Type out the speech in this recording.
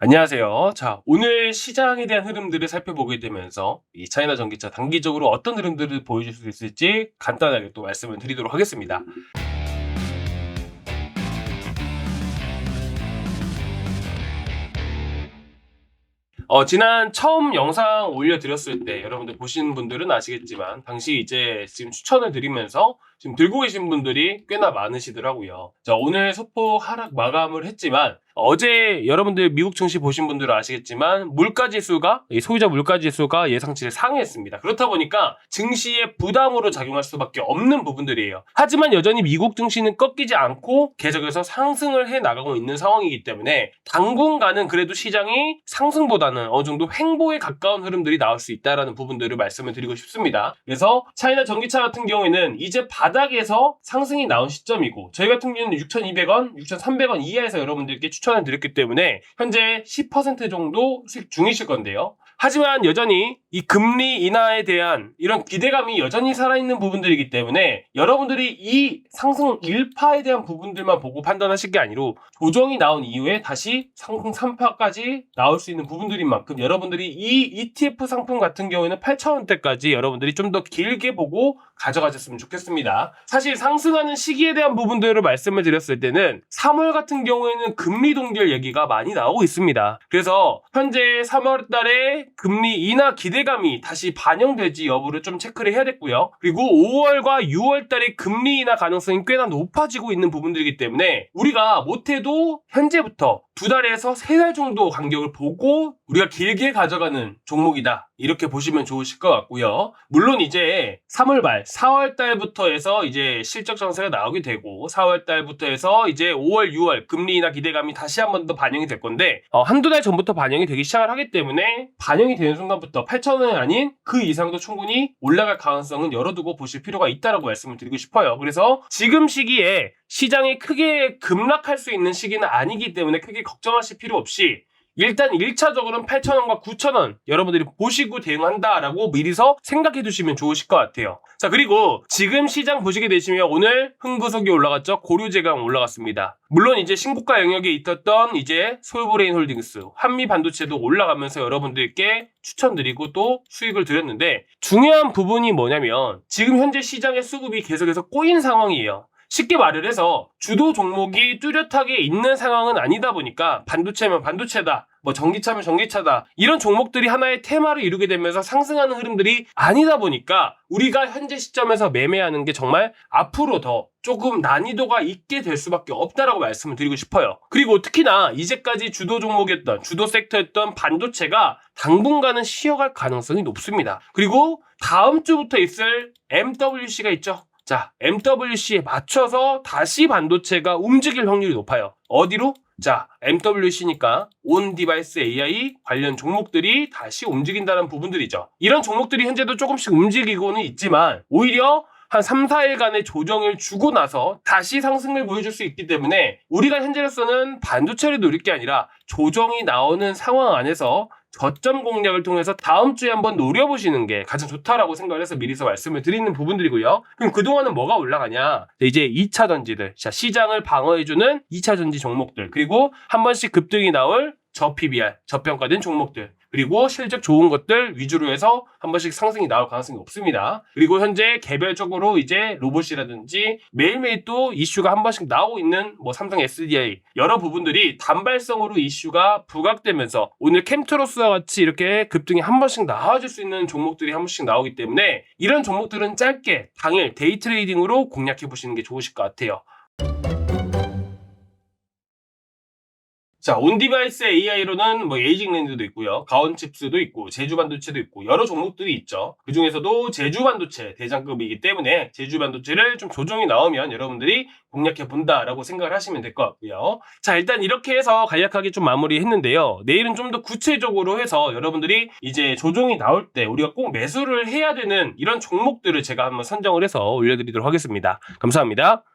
안녕하세요. 자, 오늘 시장에 대한 흐름들을 살펴보게 되면서 이 차이나 전기차 단기적으로 어떤 흐름들을 보여줄 수 있을지 간단하게 또 말씀을 드리도록 하겠습니다. 지난 처음 영상 올려드렸을 때 여러분들 보신 분들은 아시겠지만 당시 이제 지금 추천을 드리면서 지금 들고 계신 분들이 꽤나 많으시더라고요. 자, 오늘 소폭 하락 마감을 했지만 어제 여러분들 미국 증시 보신 분들은 아시겠지만 물가지수가 소비자 물가지수가 예상치를 상회했습니다. 그렇다 보니까 증시에 부담으로 작용할 수밖에 없는 부분들이에요. 하지만 여전히 미국 증시는 꺾이지 않고 계속해서 상승을 해 나가고 있는 상황이기 때문에 당분간은 그래도 시장이 상승보다는 어느 정도 횡보에 가까운 흐름들이 나올 수 있다라는 부분들을 말씀을 드리고 싶습니다. 그래서 차이나 전기차 같은 경우에는 이제 바닥에서 상승이 나온 시점이고 저희 같은 경우는 6,200원, 6,300원 이하에서 여러분들께 추천을 드렸기 때문에 현재 10% 정도 수익 중이실 건데요. 하지만 여전히 이 금리 인하에 대한 이런 기대감이 여전히 살아있는 부분들이기 때문에 여러분들이 이 상승 일파에 대한 부분들만 보고 판단하실 게 아니라 조정이 나온 이후에 다시 상승 3파까지 나올 수 있는 부분들인 만큼 여러분들이 이 ETF 상품 같은 경우에는 8,000원대까지 여러분들이 좀 더 길게 보고 가져가셨으면 좋겠습니다. 사실 상승하는 시기에 대한 부분들을 말씀을 드렸을 때는 3월 같은 경우에는 금리 동결 얘기가 많이 나오고 있습니다. 그래서 현재 3월 달에 금리 인하 기대감이 다시 반영될지 여부를 좀 체크를 해야 됐고요. 그리고 5월과 6월 달에 금리 인하 가능성이 꽤나 높아지고 있는 부분들이기 때문에 우리가 못해도 현재부터 2달에서 3달 정도 간격을 보고 우리가 길게 가져가는 종목이다. 이렇게 보시면 좋으실 것 같고요. 물론 이제 3월 말, 4월 달부터 해서 이제 실적 정세가 나오게 되고 4월 달부터 해서 이제 5월, 6월 금리 인하 기대감이 다시 한 번 더 반영이 될 건데 한두 달 전부터 반영이 되기 시작을 하기 때문에 반영이 되는 순간부터 8,000원이 아닌 그 이상도 충분히 올라갈 가능성은 열어두고 보실 필요가 있다라고 말씀을 드리고 싶어요. 그래서 지금 시기에 시장이 크게 급락할 수 있는 시기는 아니기 때문에 크게 걱정하실 필요 없이 일단 1차적으로는 8,000원과 9,000원 여러분들이 보시고 대응한다라고 미리서 생각해 두시면 좋으실 것 같아요. 자, 그리고 지금 시장 보시게 되시면 오늘 흥부석이 올라갔죠. 고려제강 올라갔습니다. 물론 이제 신고가 영역에 있었던 이제 솔브레인 홀딩스, 한미 반도체도 올라가면서 여러분들께 추천드리고 또 수익을 드렸는데 중요한 부분이 뭐냐면 지금 현재 시장의 수급이 계속해서 꼬인 상황이에요. 쉽게 말을 해서 주도 종목이 뚜렷하게 있는 상황은 아니다 보니까 반도체면 반도체다, 뭐 전기차면 전기차다 이런 종목들이 하나의 테마를 이루게 되면서 상승하는 흐름들이 아니다 보니까 우리가 현재 시점에서 매매하는 게 정말 앞으로 더 조금 난이도가 있게 될 수밖에 없다라고 말씀을 드리고 싶어요. 그리고 특히나 이제까지 주도 종목이었던 주도 섹터였던 반도체가 당분간은 쉬어갈 가능성이 높습니다. 그리고 다음 주부터 있을 MWC가 있죠. 자, MWC에 맞춰서 다시 반도체가 움직일 확률이 높아요. 어디로? 자, MWC니까 온 디바이스 AI 관련 종목들이 다시 움직인다는 부분들이죠. 이런 종목들이 현재도 조금씩 움직이고는 있지만 오히려 한 3, 4일간의 조정을 주고 나서 다시 상승을 보여줄 수 있기 때문에 우리가 현재로서는 반도체를 노릴 게 아니라 조정이 나오는 상황 안에서 저점 공략을 통해서 다음 주에 한번 노려보시는 게 가장 좋다라고 생각을 해서 미리서 말씀을 드리는 부분들이고요. 그럼 그동안은 뭐가 올라가냐? 이제 2차 전지들, 자, 시장을 방어해주는 2차 전지 종목들, 그리고 한 번씩 급등이 나올 저PBR, 저평가된 종목들, 그리고 실적 좋은 것들 위주로 해서 한 번씩 상승이 나올 가능성이 없습니다. 그리고 현재 개별적으로 이제 로봇이라든지 매일매일 또 이슈가 한 번씩 나오고 있는 뭐 삼성 SDI 여러 부분들이 단발성으로 이슈가 부각되면서 오늘 캠트로스와 같이 이렇게 급등이 한 번씩 나와줄 수 있는 종목들이 한 번씩 나오기 때문에 이런 종목들은 짧게 당일 데이 트레이딩으로 공략해 보시는 게 좋으실 것 같아요. 자, 온디바이스 AI로는 뭐 에이징랜드도 있고요. 가온칩스도 있고 제주반도체도 있고 여러 종목들이 있죠. 그 중에서도 제주반도체 대장급이기 때문에 제주반도체를 좀 조정이 나오면 여러분들이 공략해 본다라고 생각을 하시면 될 것 같고요. 자, 일단 이렇게 해서 간략하게 좀 마무리했는데요. 내일은 좀 더 구체적으로 해서 여러분들이 이제 조정이 나올 때 우리가 꼭 매수를 해야 되는 이런 종목들을 제가 한번 선정을 해서 올려드리도록 하겠습니다. 감사합니다.